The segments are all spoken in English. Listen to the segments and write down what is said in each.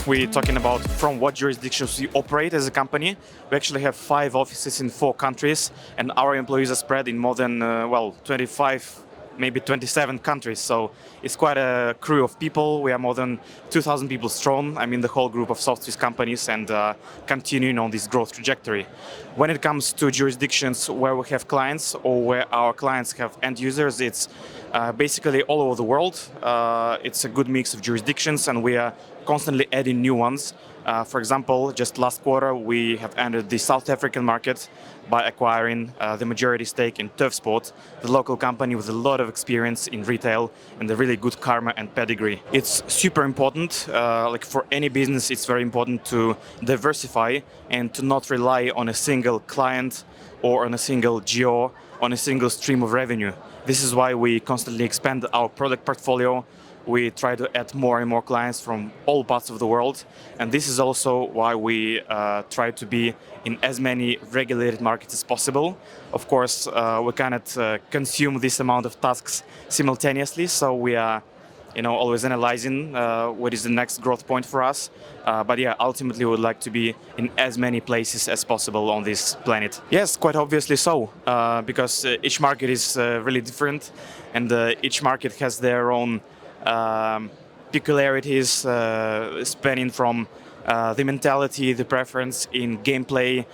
if we're talking about from what jurisdictions we operate as a company, we actually have 5 offices in 4 countries, and our employees are spread in more than 25, maybe 27 countries. So it's quite a crew of people. We are more than 2,000 people strong. I mean, the whole group of SOFTSWISS companies, and continuing on this growth trajectory. When it comes to jurisdictions where we have clients or where our clients have end users, it's basically all over the world. It's a good mix of jurisdictions, and we are constantly adding new ones. For example, just last quarter, we have entered the South African market by acquiring the majority stake in Turfsport, the local company with a lot of experience in retail and a really good karma and pedigree. It's super important, like for any business, it's very important to diversify and to not rely on a single client or on a single geo, on a single stream of revenue. This is why we constantly expand our product portfolio. We try to add more and more clients from all parts of the world, and this is also why we try to be in as many regulated markets as possible. Of course, we cannot consume this amount of tasks simultaneously, so we are, always analyzing what is the next growth point for us. But yeah, ultimately, we would like to be in as many places as possible on this planet. Yes, quite obviously so, because each market is really different, and each market has their own peculiarities, spanning from the mentality, the preference in gameplay,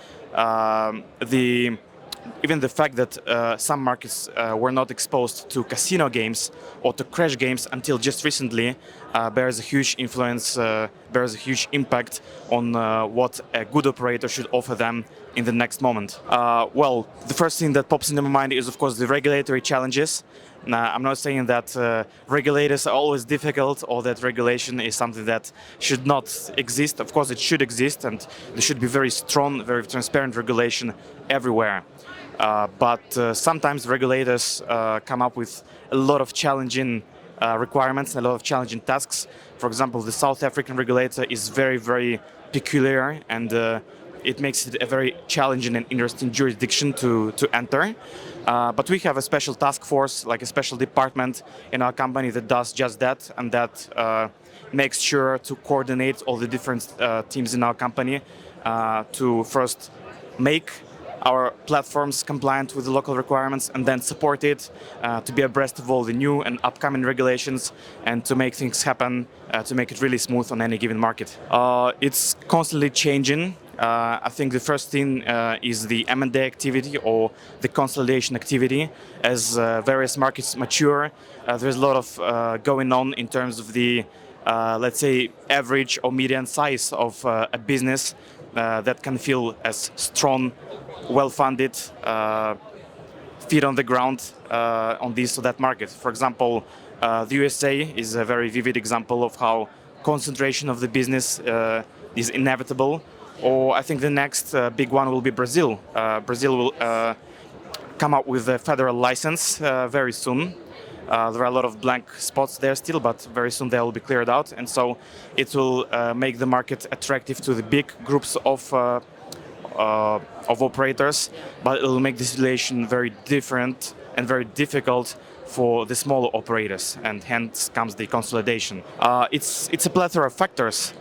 even the fact that some markets were not exposed to casino games or to crash games until just recently bears a huge influence, bears a huge impact on what a good operator should offer them in the next moment. Well, the first thing that pops into my mind is, of course, the regulatory challenges. Now, I'm not saying that regulators are always difficult or that regulation is something that should not exist. Of course, it should exist, and there should be very strong, very transparent regulation everywhere. But sometimes regulators come up with a lot of challenging requirements and a lot of challenging tasks. For example, the South African regulator is very, very peculiar, and it makes it a very challenging and interesting jurisdiction to enter. But we have a special task force, like a special department in our company that does just that, and that makes sure to coordinate all the different teams in our company to first make our platforms compliant with the local requirements, and then support it to be abreast of all the new and upcoming regulations, and to make things happen, to make it really smooth on any given market. It's constantly changing. I think the first thing is the M&A activity or the consolidation activity. As various markets mature, there's a lot of going on in terms of the, let's say, average or median size of a business that can feel as strong, well-funded, feet on the ground on this or that market. For example, the USA is a very vivid example of how concentration of the business is inevitable. Or I think the next big one will be Brazil. Brazil will come up with a federal license very soon. There are a lot of blank spots there still, but very soon they will be cleared out. And so it will make the market attractive to the big groups of operators, but it will make the situation very different and very difficult for the smaller operators, and hence comes the consolidation. It's a plethora of factors.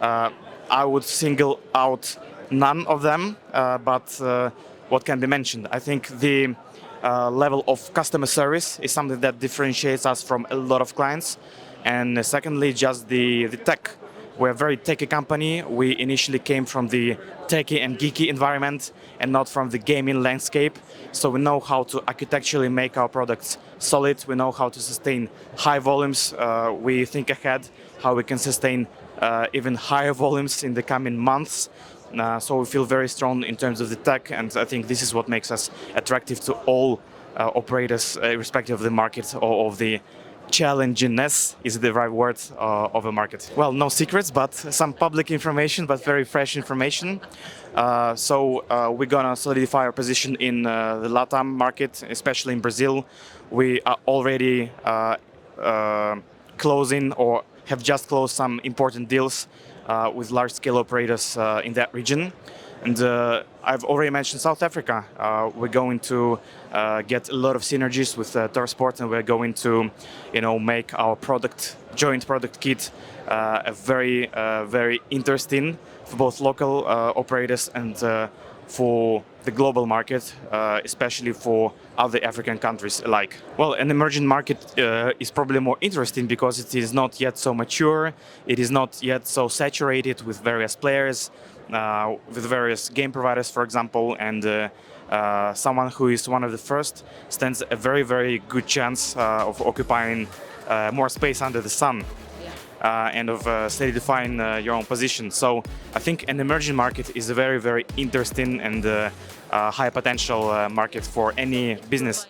I would single out none of them, but what can be mentioned? I think the level of customer service is something that differentiates us from a lot of clients. And secondly, just the tech. We're a very techy company. We initially came from the techy and geeky environment and not from the gaming landscape. So we know how to architecturally make our products solid. We know how to sustain high volumes. We think ahead how we can sustain even higher volumes in the coming months. So we feel very strong in terms of the tech, and I think this is what makes us attractive to all operators, irrespective of the market or of the challenginess, is the right word, of a market. Well, no secrets, but some public information, but very fresh information. So we're gonna solidify our position in the LATAM market, especially in Brazil. We are already closing or have just closed some important deals with large-scale operators in that region. And I've already mentioned South Africa. We're going to get a lot of synergies with Tor Sport, and we're going to, make our joint product kit, a very interesting for both local operators and for the global market, especially for other African countries alike. Well, an emerging market is probably more interesting because it is not yet so mature, it is not yet so saturated with various players, with various game providers, for example, and someone who is one of the first stands a very good chance of occupying more space under the sun. And of solidifying your own position. So I think an emerging market is a very interesting and high potential market for any business.